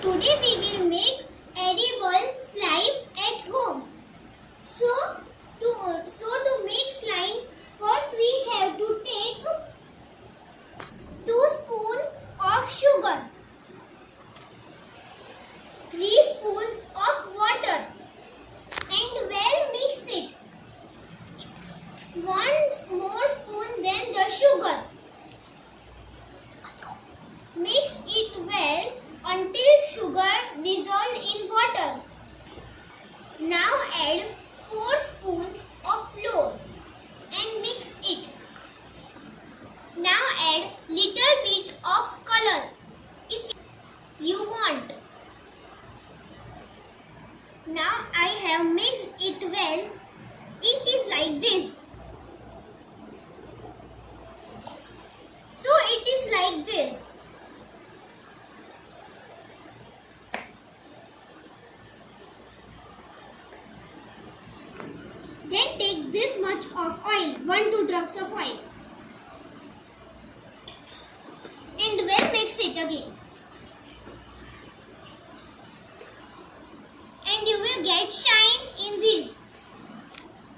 Today we will make edible slime at home. So to make slime, first we have to take 2 spoons of sugar, 3 spoons of water and well mix it. 1 more spoon than the sugar. Mix it well until sugar dissolves in water. Now add 4 spoons of flour and mix it. Now add little bit of color if you want. Now I have mixed it well. It is like this. So it is like this. Then take this much of oil, 1-2 drops of oil, and well mix it again. And you will get shine in this.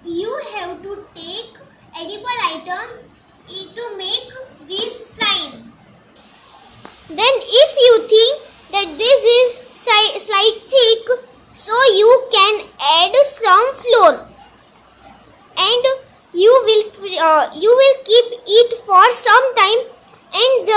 You have to take edible items to make this slime. Then if you think that this is slight thick, so you can add some flour. And you will keep it for some time, and the